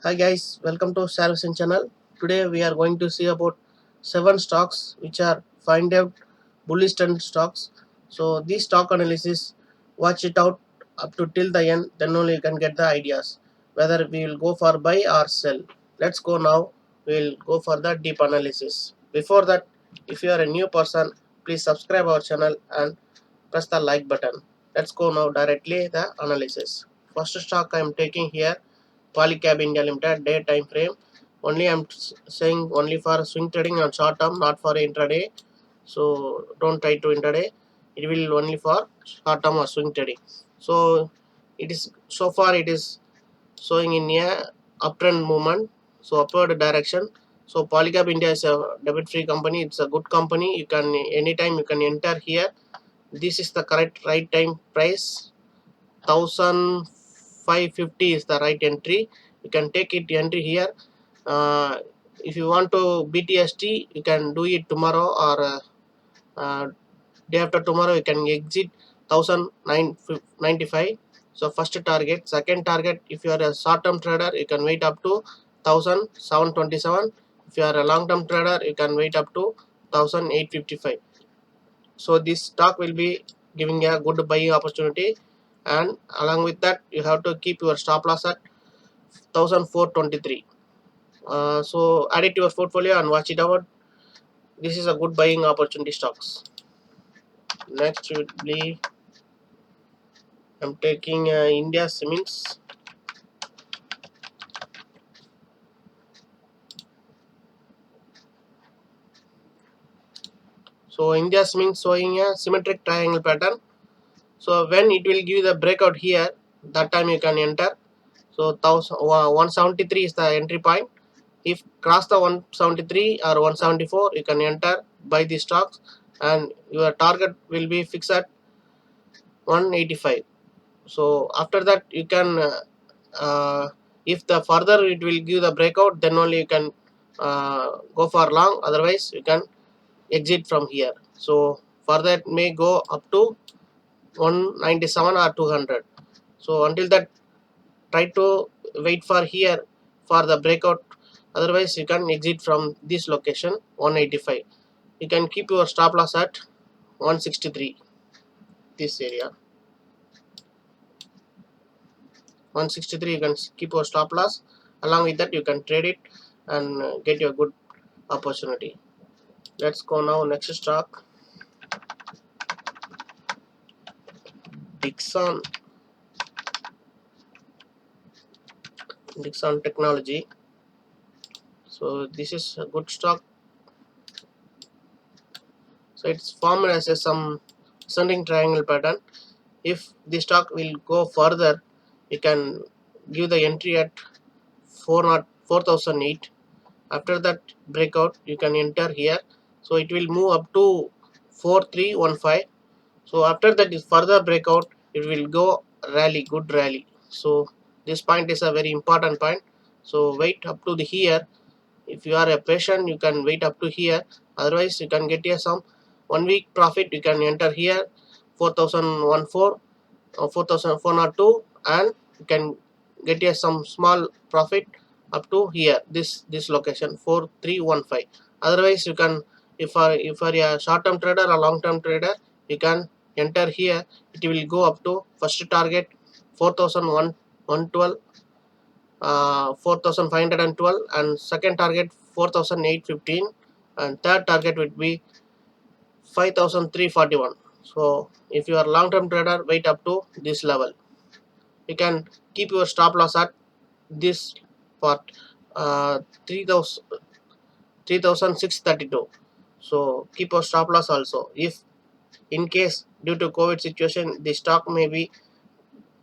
Hi guys, welcome to Servicing channel. Today we are going to see about 7 stocks which are find out bullish trend stocks. So this stock analysis, watch it out up to till the end, then only you can get the ideas whether we will go for buy or sell. Let's go now. We'll go for the deep analysis. Before that, if you are a new person, please subscribe our channel and press the like button. Let's go now directly the analysis. First stock I am taking here, Polycab India Limited, day time frame. Only I am saying only for swing trading on short term, not for intraday. So don't try to intraday. It will only for short term or swing trading. So it is so far it is showing in a uptrend movement, so upward direction. So Polycab India is a debit free company. It's a good company. You can anytime you can enter here. This is the correct right time price. 1550 is the right entry. You can take it entry here. uh, if you want to BTST, you can do it tomorrow or uh, day after tomorrow. You can exit 1095. So first target, second target, if you are a short term trader, you can wait up to 1727. If you are a long term trader, you can wait up to 1855. So this stock will be giving a good buying opportunity, and along with that you have to keep your stop loss at 1423. So add it to your portfolio and watch it out. This is a good buying opportunity stocks. Next would be I'm taking India Cements. So India Cements showing a symmetric triangle pattern. So when it will give the breakout here, that time you can enter. So 173 is the entry point. If cross the 173 or 174, you can enter buy the stocks, and your target will be fixed at 185. So after that you can if the further it will give the breakout, then only you can go for long, otherwise you can exit from here. So further it may go up to 197 or 200. So until that, try to wait for here for the breakout, otherwise you can exit from this location 185. You can keep your stop loss at 163, this area 163. You can keep your stop loss. Along with that you can trade it and get your good opportunity. Let's go now next stock, Dixon. Dixon Technology. So this is a good stock. So it's formed as some ascending triangle pattern. If the stock will go further, you can give the entry at 4008. After that breakout, you can enter here. So it will move up to 4315. So after that is further breakout, it will go rally, good rally. So this point is a very important point. So wait up to the here. If you are a patient, you can wait up to here. Otherwise you can get here some 1 week profit. You can enter here 4014 or 4402, and you can get here some small profit up to here, this location 4315. Otherwise you can, if are a short term trader or long term trader, you can enter here. It will go up to first target 4112, 4512, and second target 4815, and third target would be 5341. So if you are long term trader, wait up to this level. You can keep your stop loss at this part, 3000 3632. So keep your stop loss also. If in case due to COVID situation the stock may be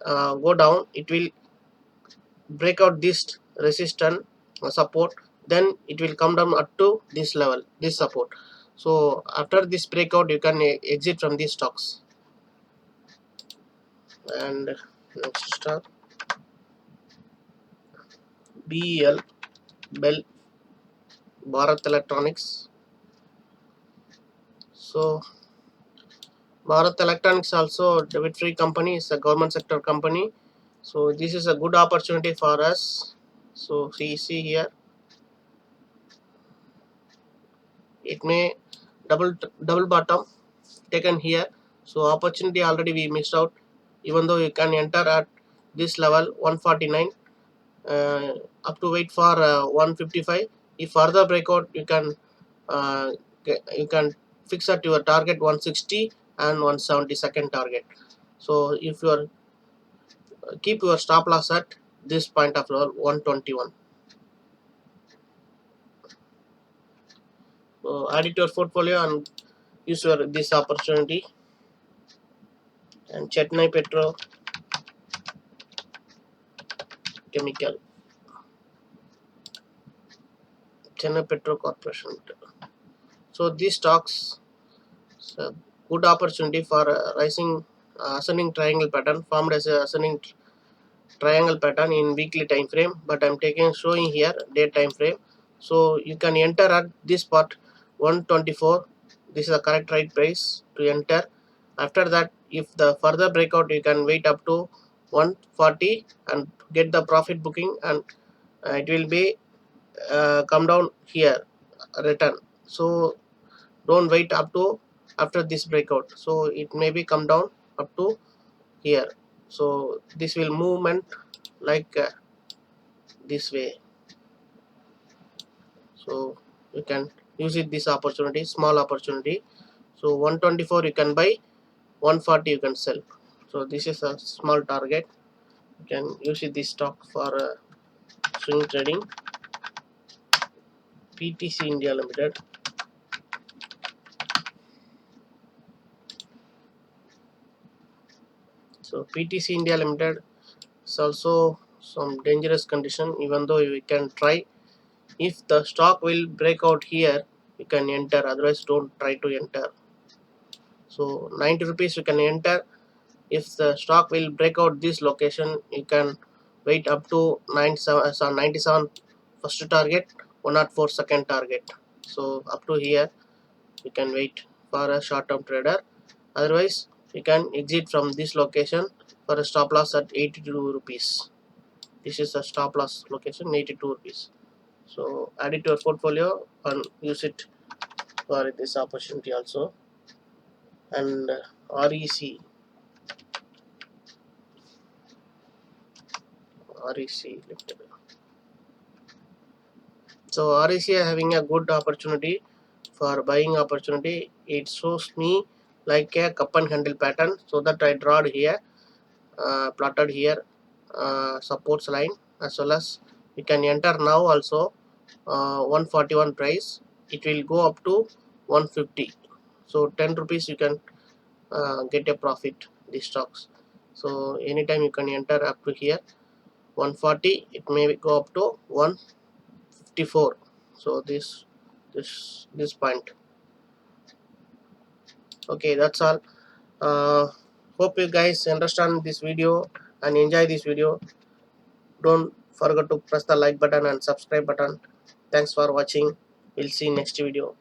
go down, it will break out this resistance support, then it will come down up to this level, this support. So after this breakout you can exit from these stocks. And next stock, BEL, Bell, Bharat Electronics. So Bharat Electronics also debit free company, is a government sector company. So this is a good opportunity for us. So see here, it may double bottom taken here. So opportunity already we missed out, even though you can enter at this level 149, up to wait for 155. If further breakout, you can you can fix at your target 160 and 170 second target. So if you are keep your stop loss at this point of level 121. So add it to your portfolio and use your this opportunity. And Chennai Petro Chemical, Chennai Petro Corporation. So these stocks, so good opportunity for rising ascending triangle pattern, formed as a ascending triangle pattern in weekly time frame, but I'm taking showing here day time frame. So you can enter at this part 124. This is the correct right price to enter. After that, if the further breakout, you can wait up to 140 and get the profit booking, and it will be come down here return. So don't wait up to after this breakout. So it may be come down up to here. So this will movement like this way. So you can use it this opportunity, small opportunity. So 124 you can buy, 140 you can sell. So this is a small target. You can use it this stock for swing trading. PTC India Limited. So PTC India Limited is also some dangerous condition, even though you can try. If the stock will break out here, you can enter, otherwise don't try to enter. So 90 rupees you can enter. If the stock will break out this location, you can wait up to 97 first target, 104 second target. So up to here you can wait for a short term trader. Otherwise you can exit from this location for a stop loss at 82 rupees. This is a stop loss location, 82 rupees. So add it to your portfolio and use it for this opportunity also. And REC, Limited. So REC having a good opportunity for buying opportunity. It shows me like a cup and handle pattern, so that I drawed here, plotted here supports line, as well as you can enter now also 141 price. It will go up to 150. So 10 rupees you can get a profit these stocks. So anytime you can enter up to here 140, it may go up to 154. So this point. Okay, that's all. Hope you guys understand this video and enjoy this video. Don't forget to press the like button and subscribe button. Thanks for watching. We'll see next video.